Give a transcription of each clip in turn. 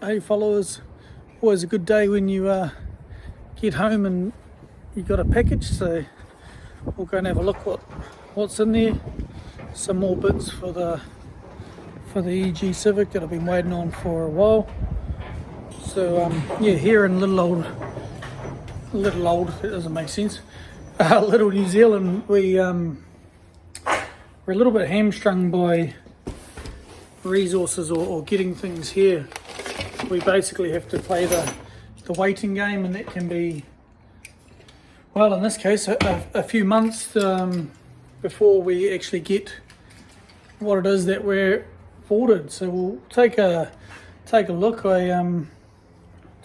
Hey followers, always a good day when you get home and you got a package, so we'll go and have a look what's in there. Some more bits for the EG Civic that I've been waiting on for a while. So yeah, here in little old, it doesn't make sense, little New Zealand, we're a little bit hamstrung by resources or getting things here. We basically have to play the waiting game, and that can be, well, in this case, a few months before we actually get what it is that we're ordered. So we'll take a look. To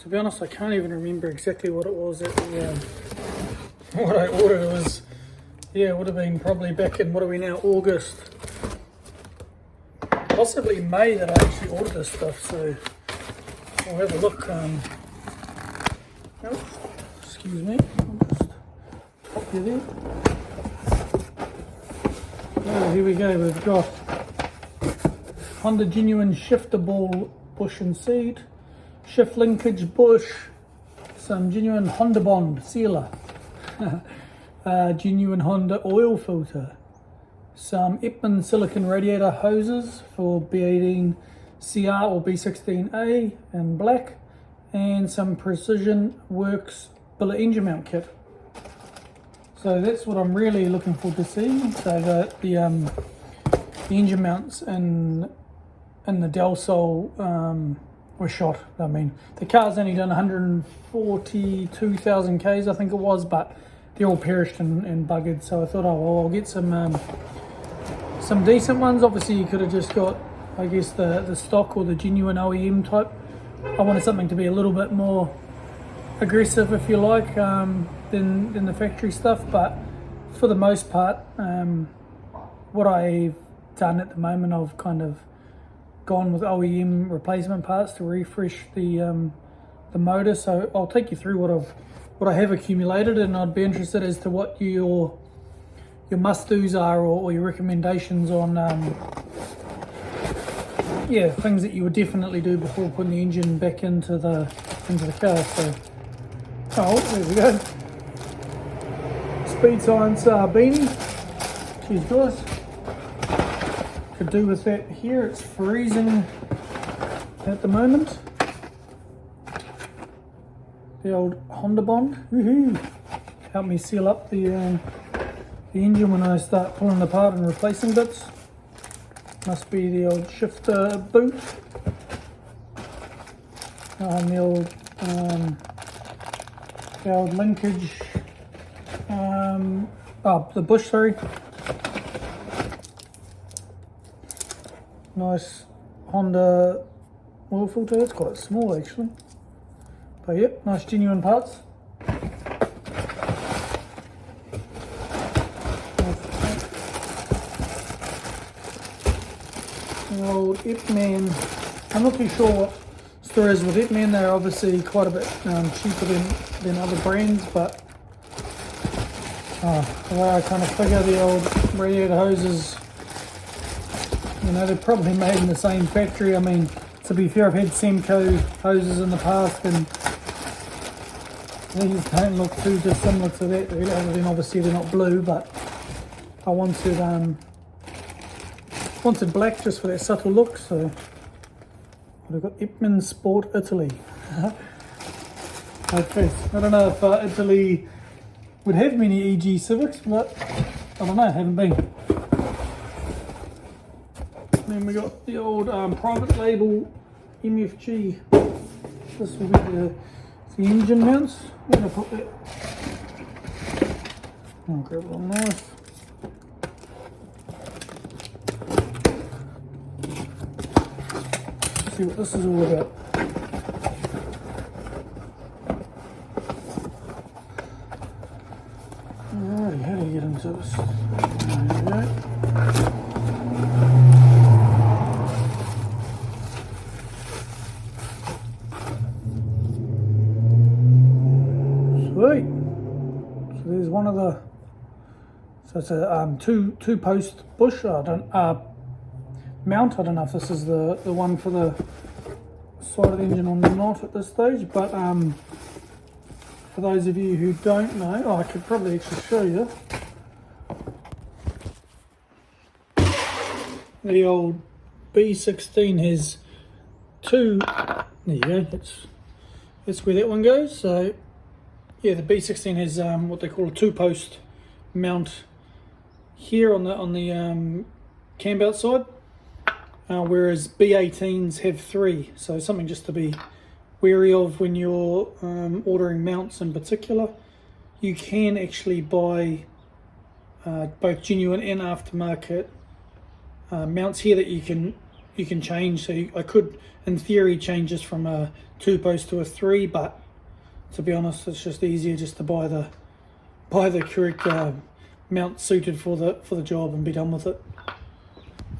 be honest, I can't even remember exactly what it was that what I ordered. It was, yeah, it would have been probably back in, what are we now, August, possibly May, that I actually ordered this stuff. So we'll have a look. Oh, excuse me, I'll just pop you there. Oh, here we go. We've got Honda genuine shifter ball bush and seat, shift linkage bush, some genuine Honda Bond sealer, genuine Honda oil filter, some Ipman silicon radiator hoses for B18 CR or B16A in black, and some Precision Works billet engine mount kit. So that's what I'm really looking forward to seeing. So the engine mounts in the Del Sol were shot. I mean, the car's only done 142,000 Ks, I think it was, but they're all perished and buggered. So I thought, oh well, I'll get some decent ones. Obviously, you could have just got, I guess, the stock or the genuine OEM type. I wanted something to be a little bit more aggressive, if you like, than the factory stuff. But for the most part, what I've done at the moment, I've kind of gone with OEM replacement parts to refresh the motor. So I'll take you through what I have accumulated, and I'd be interested as to what your must-dos are, or your recommendations on yeah, things that you would definitely do before putting the engine back into the car. So, oh, there we go. Speed Science beanie. Cheers, guys. Could do with that here. It's freezing at the moment. The old Honda Bond. Woohoo! Help me seal up the engine when I start pulling apart and replacing bits. Must be the old shifter boot, and the old linkage, the bush, sorry. Nice Honda oil filter. It's quite small actually, but yep, nice genuine parts. Old Ipman. I'm not too sure what story is with Ipman. They're obviously quite a bit cheaper than other brands, but the way I kind of figure the old radiator hoses, you know, they're probably made in the same factory. I mean, to be fair, I've had Semco hoses in the past, and these don't look too dissimilar to that, really, other than obviously they're not blue, but I wanted black just for that subtle look. So we've got Ipman Sport Italy. Okay, I don't know if Italy would have many EG Civics, but I don't know, haven't been. Then we got the old private label MFG. This will be the engine mounts. I'm going to put that. I'll grab a little knife. See what this is all about. Alrighty, how do you get into this? There we go. Sweet. So there's one of the. So it's a two post bush. I don't mount. I don't know if this is the one for the side of the engine or not at this stage, but for those of you who don't know, I could probably actually show you. The old B16 has two, there you go, that's where that one goes. So yeah, the B16 has what they call a two-post mount here on the cam belt side, whereas B18s have three. So something just to be wary of when you're ordering mounts in particular. You can actually buy both genuine and aftermarket mounts here that you can change. So I could, in theory, change this from a two-post to a three, but to be honest, it's just easier just to buy the correct mount suited for the job and be done with it.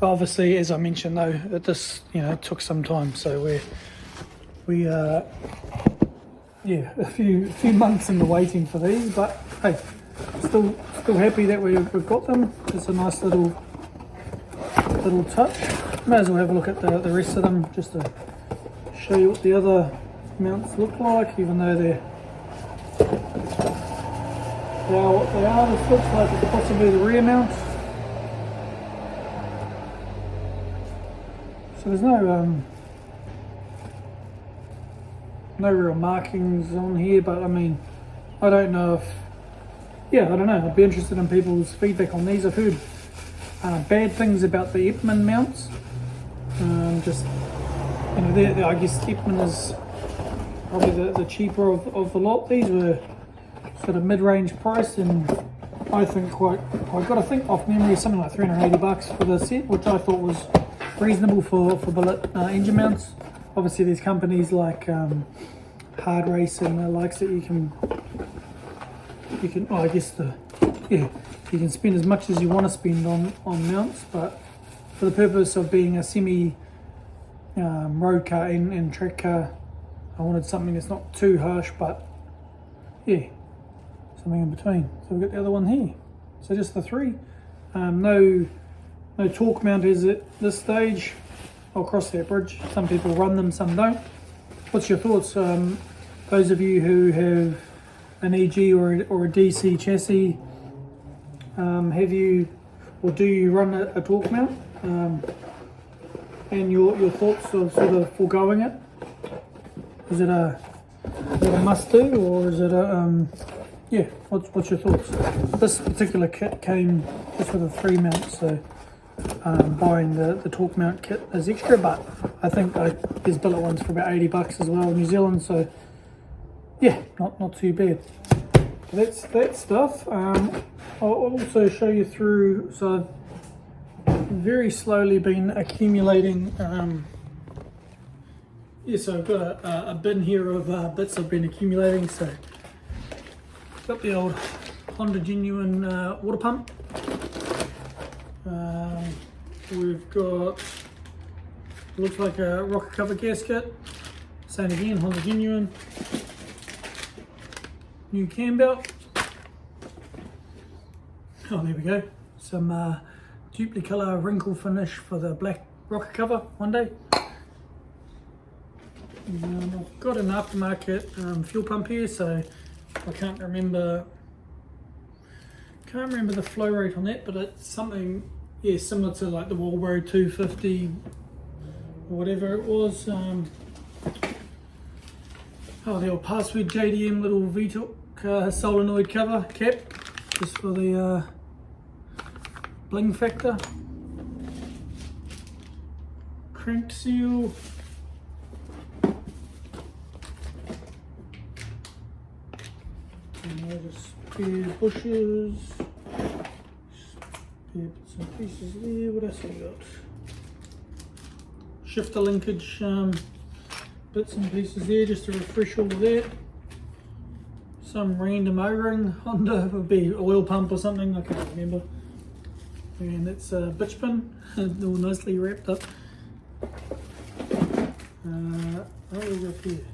Obviously, as I mentioned though, this took some time, so we yeah, a few months in the waiting for these, but hey, still happy that we've got them. It's a nice little touch. May as well have a look at the rest of them just to show you what the other mounts look like, even though they are what they are. This looks like it's possibly the rear mount. So there's no real markings on here, but I mean, I don't know if, yeah, I don't know. I'd be interested in people's feedback on these. I've heard bad things about the Epman mounts. Just, I guess Epman is probably the cheaper of the lot. These were sort of mid-range price, and I think I've got to think off memory, something like $380 for the set, which I thought was reasonable for billet engine mounts. Obviously there's companies like Hard Race and the likes that you can I guess you can spend as much as you want to spend on mounts, but for the purpose of being a semi road car and track car, I wanted something that's not too harsh, but yeah, something in between. So we've got the other one here. So just the three. No torque mount is at this stage. I'll cross that bridge. Some people run them, some don't. What's your thoughts? Those of you who have an EG or a DC chassis, have you, or do you run a torque mount? And your thoughts of sort of foregoing it? Is it a must do, or is it a yeah? What's your thoughts? This particular kit came just with a 3 mount, so buying the torque mount kit is extra, but I think there's billet ones for about $80 as well in New Zealand, so yeah, not too bad. That's that stuff. I'll also show you through. So I've very slowly been accumulating. So I've got a bin here of bits I've been accumulating. So got the old Honda Genuine water pump. We've got, looks like a rocker cover gasket. Same again, Honda Genuine. New cam belt. Oh, there we go. Some Duplicolour wrinkle finish for the black rocker cover one day. I've got an aftermarket fuel pump here, so I can't remember the flow rate on that, but it's something, yeah, similar to like the Walbro 250 or whatever it was. The old Password JDM little VTOC solenoid cover cap, just for the bling factor. Crank seal. Just spare bushes. Spare bits and pieces there. What else have we got? Shifter linkage bits and pieces there, just to refresh all of that. Some random O-ring Honda, would be oil pump or something, I can't remember. And it's a bitch pin, all nicely wrapped up. What we got here?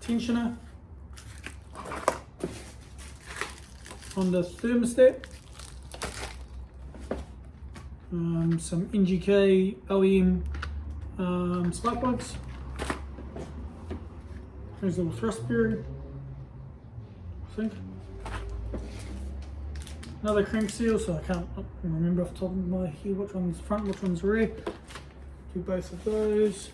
Tensioner. Honda thermostat. Some NGK OEM spark plugs. There's a little thrust bearing, I think. Another crank seal, so I can't remember off the top of my head which one's front, which one's rear. Do both of those.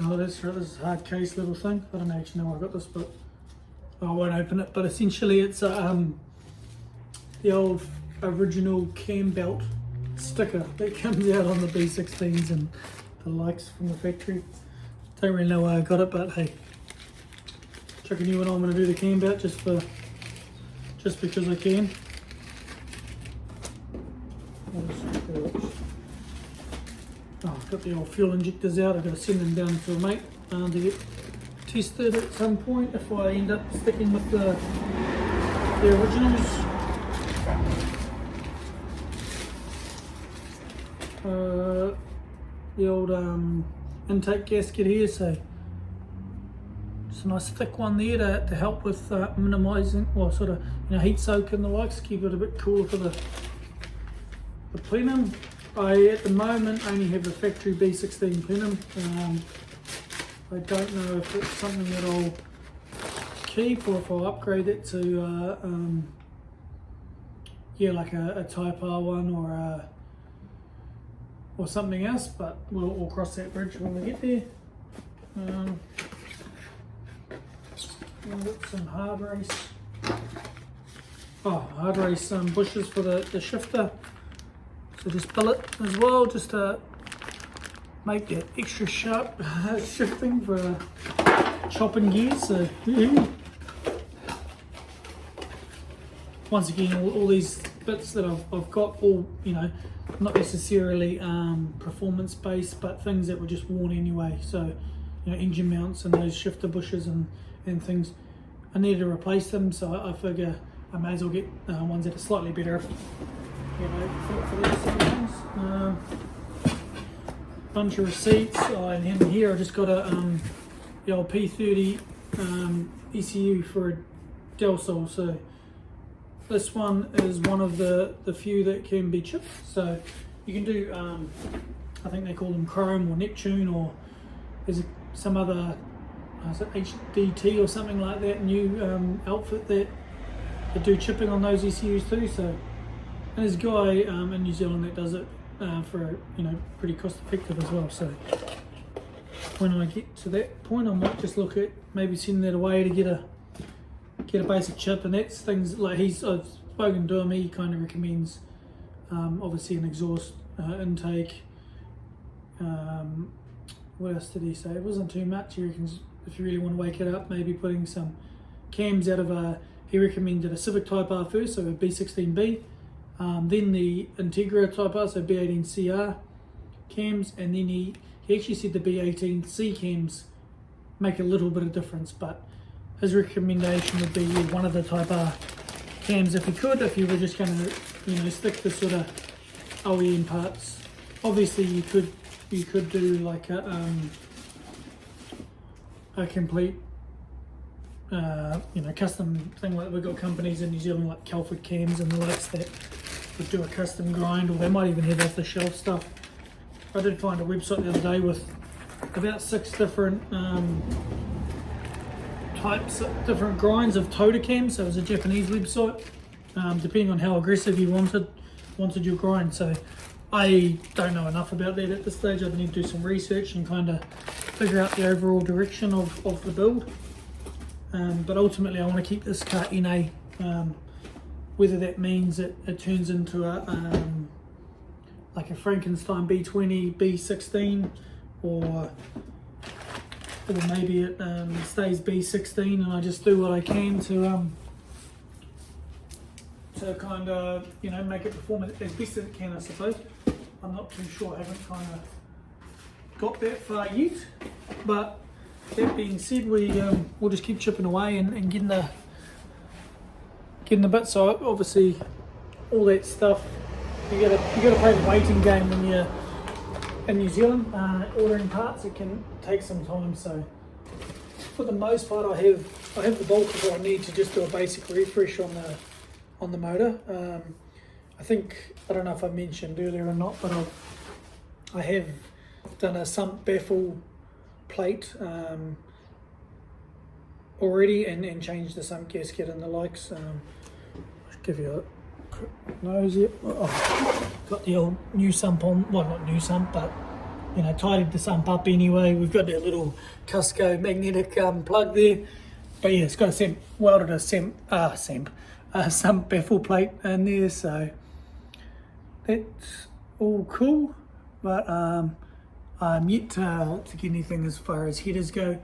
Oh, that's right, this is a hard case little thing. I don't actually know where I got this, but I won't open it. But essentially it's the old original cam belt sticker that comes out on the B16s and the likes from the factory. Don't really know why I got it, but hey, chuck a new one on when I do the cam belt just because I can. Oh, I've got the old fuel injectors out. I've got to send them down to a mate to get tested at some point if I end up sticking with the originals. The old intake gasket here, so just a nice thick one there to help with minimising or sort of heat soak and the likes, keep it a bit cooler for the plenum. I at the moment only have the factory B16 plenum. I don't know if it's something that I'll keep or if I'll upgrade it to yeah, like a Type R one or something else, but we'll cross that bridge when we get there. I've got some hard race bushes for the shifter. So just billet as well, just to make that extra sharp shifting for chopping gears. So once again, all these bits that I've got, all not necessarily performance based, but things that were just worn anyway. So engine mounts and those shifter bushes and things, I need to replace them. So I figure I may as well get ones that are slightly better. For these things. Bunch of receipts. And in here I just got the old P30 ECU for a Del Sol. So this one is one of the few that can be chipped. So you can do, I think they call them Chrome or Neptune, or there's some other HDT or something like that new outfit that do chipping on those ECUs too. So. And there's a guy in New Zealand that does it for pretty cost effective as well. So when I get to that point, I might just look at maybe sending that away to get a basic chip. And that's things like I've spoken to him. He kind of recommends obviously an exhaust intake. What else did he say? It wasn't too much. He reckons if you really want to wake it up, maybe putting some cams out of he recommended a Civic Type R first, so a B16B. Then the Integra Type R, so B18CR cams, and then he actually said the B18C cams make a little bit of difference, but his recommendation would be one of the Type R cams if you were just going to stick to sort of OEM parts. Obviously you could do like a complete custom thing. Like we've got companies in New Zealand like Calford Cams and the likes that would do a custom grind, or they might even have off the shelf stuff. I did find a website the other day with about 6 different different grinds of Toda cams. So it was a Japanese website, depending on how aggressive you wanted your grind. So I don't know enough about that at this stage. I need to do some research and kind of figure out the overall direction of the build. But ultimately I want to keep this car NA, whether that means it turns into like a Frankenstein B20, B16, or maybe it stays B16 and I just do what I can to kind of make it perform as best as it can, I suppose. I'm not too sure, I haven't kind of got that far yet, but that being said, we'll just keep chipping away and getting the bits. So obviously all that stuff you gotta play the waiting game when you're in New Zealand ordering parts. It can take some time, so for the most part I have the bulk of what I need to just do a basic refresh on the motor. I don't know if I mentioned earlier or not, but I have done a sump baffle plate already, and changed the sump gasket and the likes. I'll give you a quick nose here. Oh, got the old new sump on, well, not new sump, but you know, tidied the sump up anyway. We've got that little Cusco magnetic plug there, but yeah, it's got a welded a sump baffle plate in there, so that's all cool. But I'm yet to get anything as far as headers go.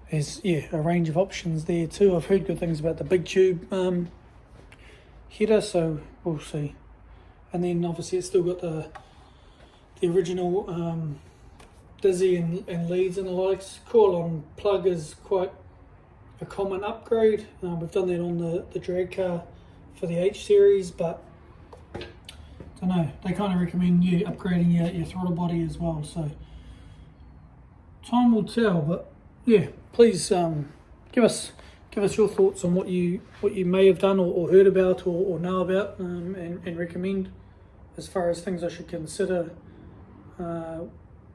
There's a range of options there too. I've heard good things about the big tube header, so we'll see. And then obviously it's still got the original Dizzy and leads and the likes. Coil-on plug is quite a common upgrade. We've done that on the drag car for the H series, but I don't know, they kind of recommend you upgrading your throttle body as well, so time will tell. But yeah, please give us your thoughts on what you may have done or heard about or know about, and recommend as far as things I should consider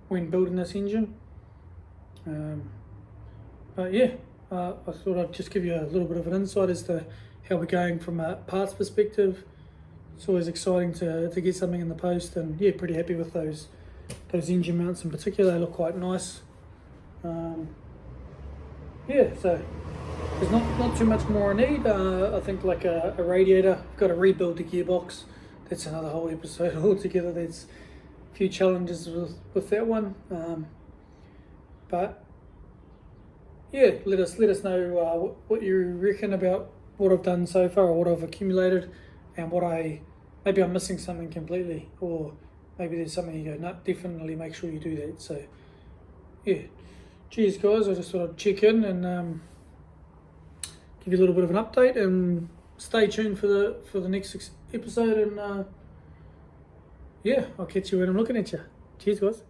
when building this engine. But yeah, I thought I'd just give you a little bit of an insight as to how we're going from a parts perspective. It's always exciting to get something in the post, and yeah, pretty happy with those engine mounts in particular. They look quite nice. Yeah, so there's not too much more I need. I think like a radiator. I've got to rebuild the gearbox. That's another whole episode altogether. There's a few challenges with that one. But yeah, let us know what you reckon about what I've done so far, or what I've accumulated, and maybe I'm missing something completely, or maybe there's something you go, no, definitely make sure you do that. So yeah, cheers guys. I just thought I'd check in and give you a little bit of an update, and stay tuned for the next episode. And yeah, I'll catch you when I'm looking at you. Cheers guys.